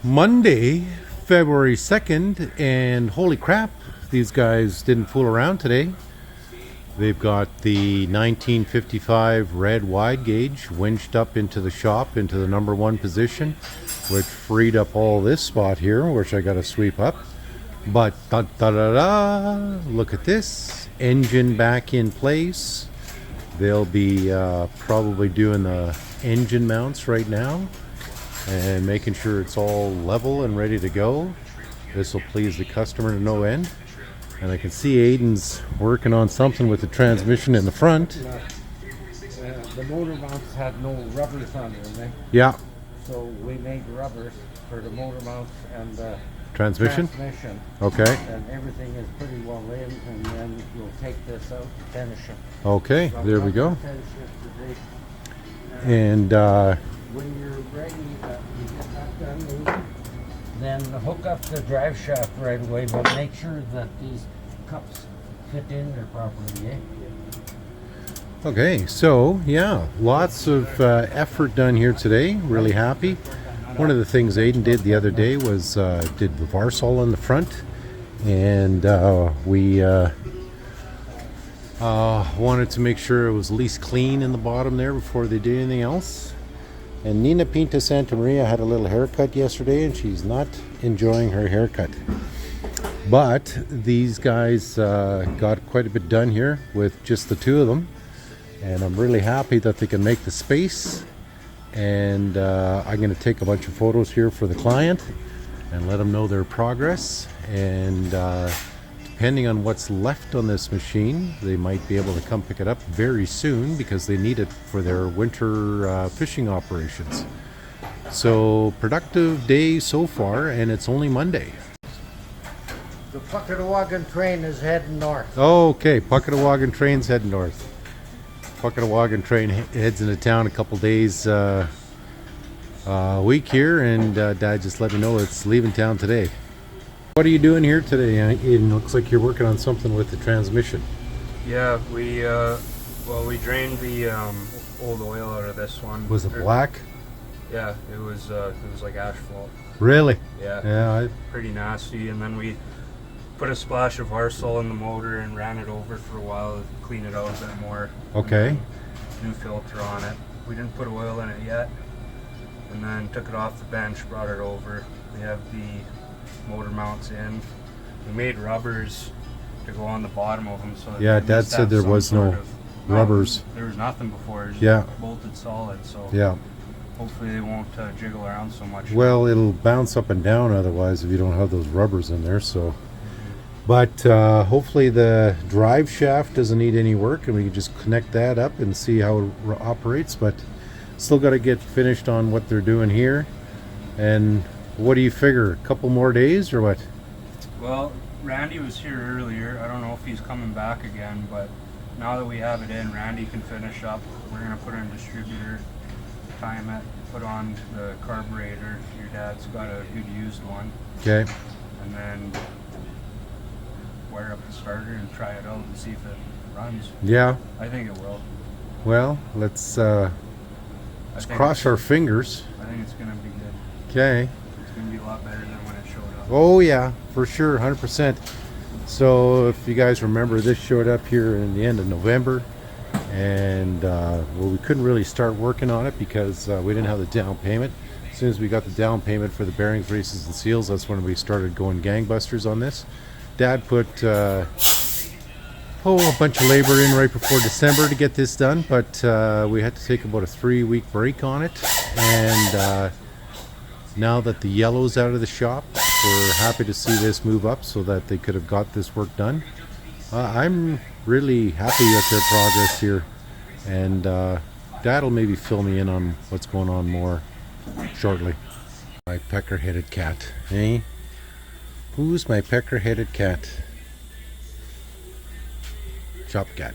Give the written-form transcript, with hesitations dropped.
Monday, February 2nd, and holy crap, these guys didn't fool around today. They've got the 1955 red wide gauge winched up into the shop into the number one position, which freed up all this spot here, which I got to sweep up. But look at this, engine back in place. They'll be probably doing the engine mounts right now and making sure it's all level and ready to go. This will please the customer to no end. And I can see Aidan's working on something with the transmission in the front. The motor mounts had no rubbers on them. Yeah. So we made rubbers for the motor mounts and the transmission. Okay. And everything is pretty well in, and then we'll take this out to finish it. Okay, so there we go. And when you're ready, you get that done, then hook up the drive shaft right away, but make sure that these cups fit in there properly, eh? Okay, so yeah, lots of effort done here today. Really happy. One of the things Aidan did the other day was did the Varsol on the front, and we wanted to make sure it was at least clean in the bottom there before they did anything else. And Nina Pinta Santa Maria had a little haircut yesterday, and she's not enjoying her haircut. But these guys got quite a bit done here with just the two of them, and I'm really happy that they can make the space. And I'm going to take a bunch of photos here for the client and let them know their progress. And depending on what's left on this machine, they might be able to come pick it up very soon because they need it for their winter fishing operations. So productive day so far, and it's only Monday. The Puckatawagan train is heading north. Okay, Puckatawagan train's heading north. Puckatawagan train heads into town a couple days a week here, and Dad just let me know it's leaving town today. What are you doing here today? It looks like you're working on something with the transmission. Yeah, we drained the old oil out of this one. Was it black? Yeah, it was like asphalt. Really? Yeah. Yeah. Pretty nasty. And then we put a splash of Varsol in the motor and ran it over for a while to clean it out a bit more. Okay. New filter on it. We didn't put oil in it yet. And then took it off the bench, brought it over. We have the motor mounts in. We made rubbers to go on the bottom of them. So yeah, Dad said there was no rubbers. There was nothing before. It was just bolted solid. So yeah. Hopefully they won't jiggle around so much. Well, it'll bounce up and down otherwise if you don't have those rubbers in there. So. But hopefully the drive shaft doesn't need any work, and we can just connect that up and see how it operates. But still got to get finished on what they're doing here. And what do you figure, a couple more days or what? Well, Randy was here earlier. I don't know if he's coming back again, but now that we have it in, Randy can finish up. We're going to put in a distributor, time it, put on the carburetor. Your dad's got a good used one. Okay. And then wire up the starter and try it out and see if it runs. Yeah. I think it will. Well, let's cross our fingers. I think it's going to be good. Okay. It's going to be a lot better than when it showed up. Oh yeah, for sure, 100%. So if you guys remember, this showed up here in the end of November, and well, we couldn't really start working on it because we didn't have the down payment. As soon as we got the down payment for the bearings, races, and seals, that's when we started going gangbusters on this. Dad put a bunch of labor in right before December to get this done, but we had to take about a 3-week break on it. And now that the yellow's out of the shop, we're happy to see this move up so that they could have got this work done. I'm really happy with their progress here, and Dad will maybe fill me in on what's going on more shortly. My pecker-headed cat, eh? Who's my pecker-headed cat? Chop cat.